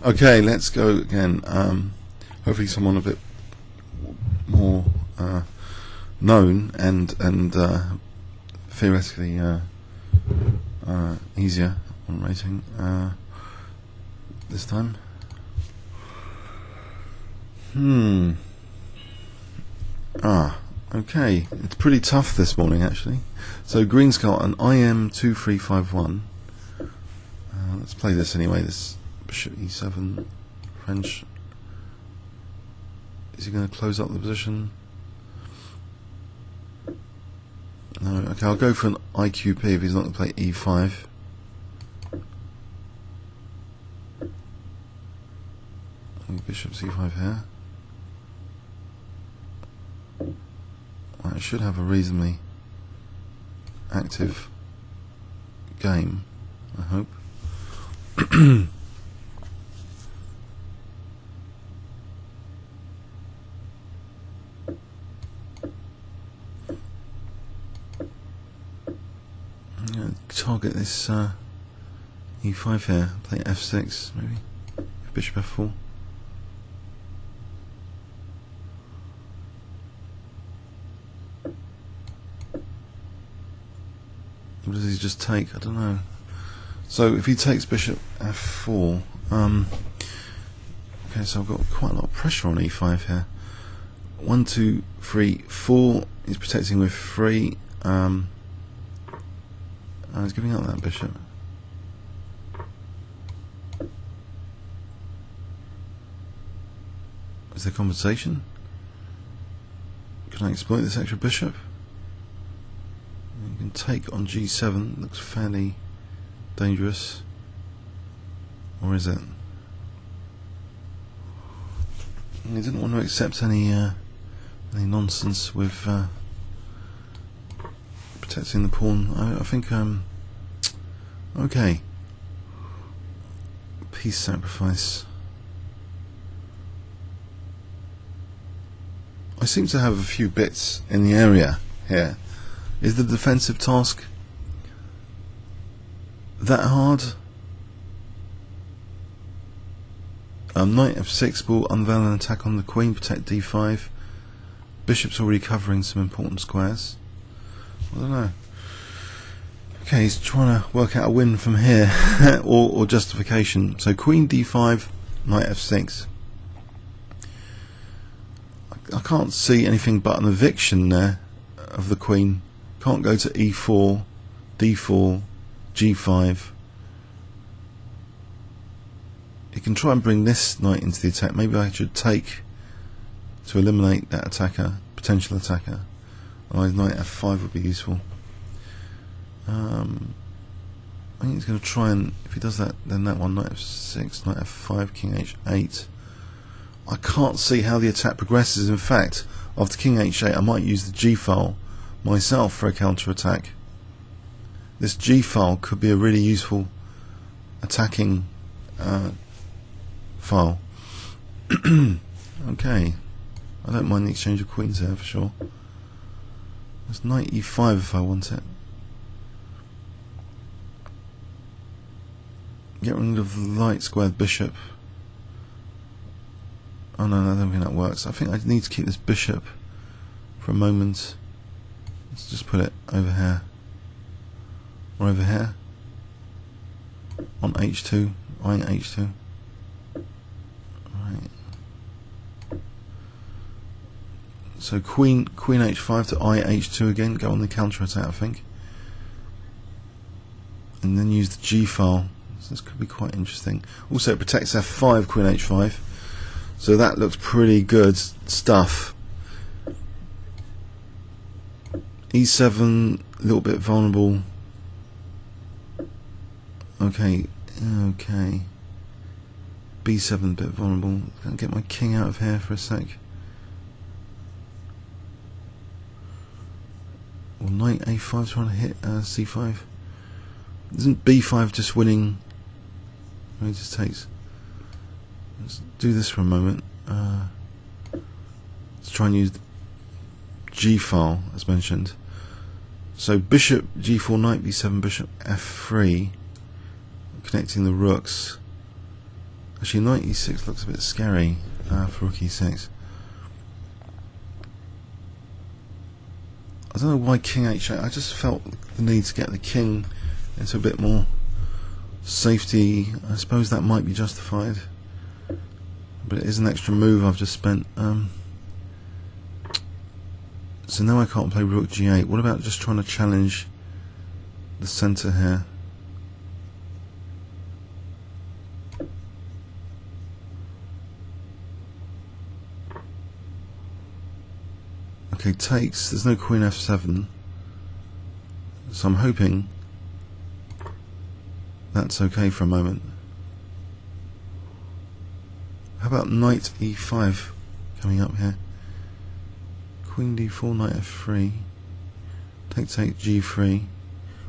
Okay, let's go again. Hopefully someone a bit more known and theoretically easier on rating this time. Okay, it's pretty tough this morning actually. So GreenSkull and IM2351. Let's play this anyway. This bishop e7, French. Is he going to close up the position? No. Okay, I'll go for an IQP if he's not going to play e5. Bishop c5 here. I should have a reasonably active game, I hope. Target this e5 here, play f6 maybe, bishop f4. Or does he just take? I don't know. So if he takes bishop f4, okay, so I've got quite a lot of pressure on e5 here. 1, 2, 3, 4. He's protecting with 3. He's giving up that bishop. Is there compensation? Can I exploit this extra bishop? You can take on g7. Looks fairly dangerous. Or is it? He didn't want to accept any nonsense with protecting the pawn. I think okay. Piece sacrifice. I seem to have a few bits in the area here. Is the defensive task that hard? Knight f6 will unveil an attack on the queen, protect d5. Bishop's already covering some important squares. I don't know. Okay, he's trying to work out a win from here or justification. So queen d5, knight f6. I can't see anything but an eviction there of the queen. Can't go to e4, d4, g5. He can try and bring this knight into the attack. Maybe I should take to eliminate that attacker, potential attacker. Otherwise knight f5 would be useful. I think he's going to try and, if he does that, then that one, knight f6, knight f5, king h8. I can't see how the attack progresses. In fact, after king h8 I might use the g file myself for a counter attack. This g file could be a really useful attacking file. Okay, I don't mind the exchange of queens here for sure. There's knight e5 if I want it. Get rid of the light squared bishop. Oh no, I don't think that works. I think I need to keep this bishop for a moment. Let's just put it over here. Or over here. On h2. Eyeing h2. Right. So queen h5 to eye h2 again. Go on the counter attack, I think. And then use the g file. So this could be quite interesting. Also it protects f5, queen h5. So that looks pretty good stuff. e7, a little bit vulnerable. Okay, okay. b7, a bit vulnerable. Can I get my king out of here for a sec? Or knight a5 trying to hit c5. Isn't b5 just winning? He just takes. Let's do this for a moment. Let's try and use the g file as mentioned. So bishop g4, knight b7, bishop f3, connecting the rooks. Actually, knight e6 looks a bit scary for rook e6. I don't know why king h8. I just felt the need to get the king into a bit more safety. I suppose that might be justified, but it is an extra move I've just spent. So now I can't play rook g8. What about just trying to challenge the centre here? Okay, takes. There's no queen f7, so I'm hoping that's okay for a moment. How about knight e5 coming up here? Queen d4, knight f3, take g3,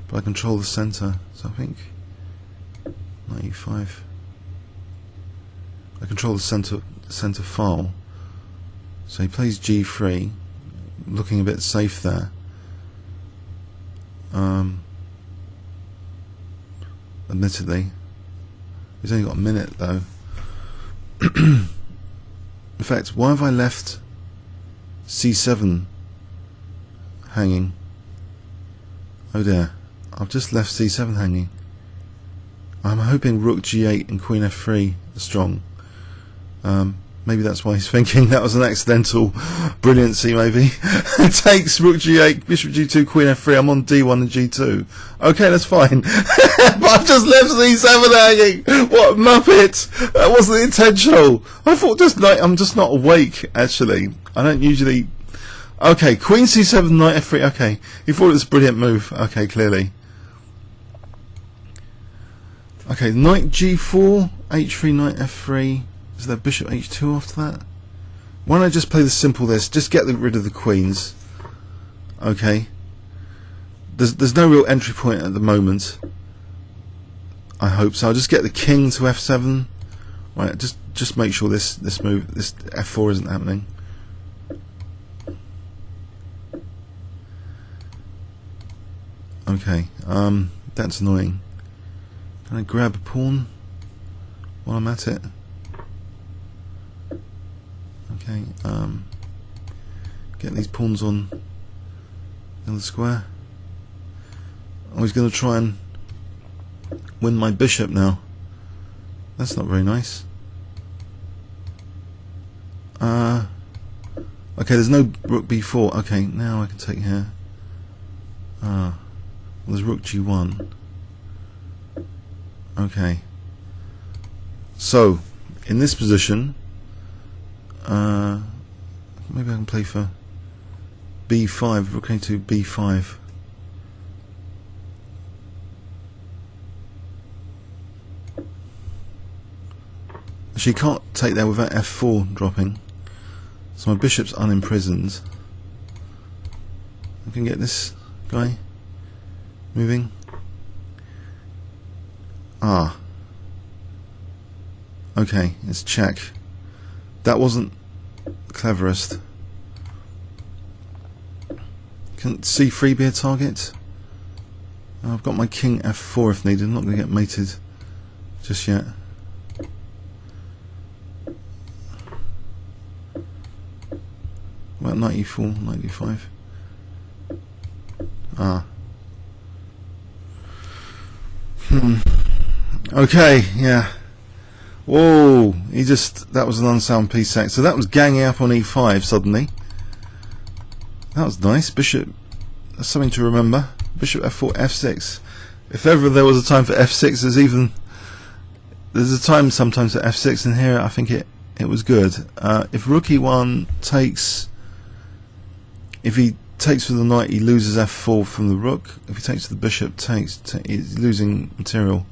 but I control the centre, so I think knight e5. I control the centre file, so he plays g3, looking a bit safe there. Admittedly, he's only got a minute though. In fact, why have I left c7 hanging? Oh dear, I've just left c7 hanging. I'm hoping rook g8 and queen f3 are strong. Maybe that's why he's thinking that was an accidental brilliancy, maybe. Takes rook g8, bishop g2, queen f3. I'm on d1 and g2. Okay, that's fine. But I've just left c7 hanging. What muppet! That wasn't intentional. I thought I'm just not awake, actually. I don't usually... Okay, queen c7, knight f3. Okay, he thought it was a brilliant move. Okay, clearly. Okay, knight g4, h3, knight f3. Is there bishop h2 after that? Why don't I just play the simple this? Just get rid of the queens. Okay. There's no real entry point at the moment. I hope so. I'll just get the king to f7. Right. Just make sure this move, this f4 isn't happening. Okay. That's annoying. Can I grab a pawn while I'm at it? Okay, get these pawns on the square. I was going to try and win my bishop now. That's not very nice. Okay, there's no rook b4. Okay, now I can take here. Well, there's rook g1. Okay. So, in this position, maybe I can play for b5, rook Ke2 B5. She can't take that without f4 dropping, so my bishop's unimprisoned. I can get this guy moving. Okay, it's check. That wasn't the cleverest. Can c3 be a target? I've got my king f4 if needed. I'm not going to get mated just yet. About knight e4, knight e5. Okay, yeah. Whoa, that was an unsound p6. So that was ganging up on e5 suddenly. That was nice. Bishop, that's something to remember. Bishop f4, f6. If ever there was a time for f6, there's a time sometimes for f6, and here I think it was good. If rook e1 takes, if he takes with the knight, he loses f4 from the rook. If he takes with the bishop, he's losing material.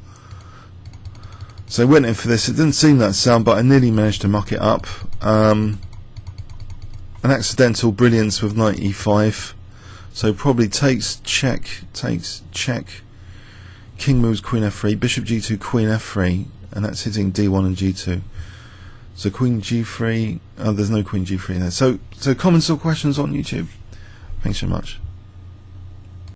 So I went in for this. It didn't seem that sound, but I nearly managed to muck it up. An accidental brilliance with knight e5. So probably takes, check, king moves queen f3, bishop g2, queen f3, and that's hitting d1 and g2. So queen g3, there's no queen g3 there. So comments or questions on YouTube? Thanks so much.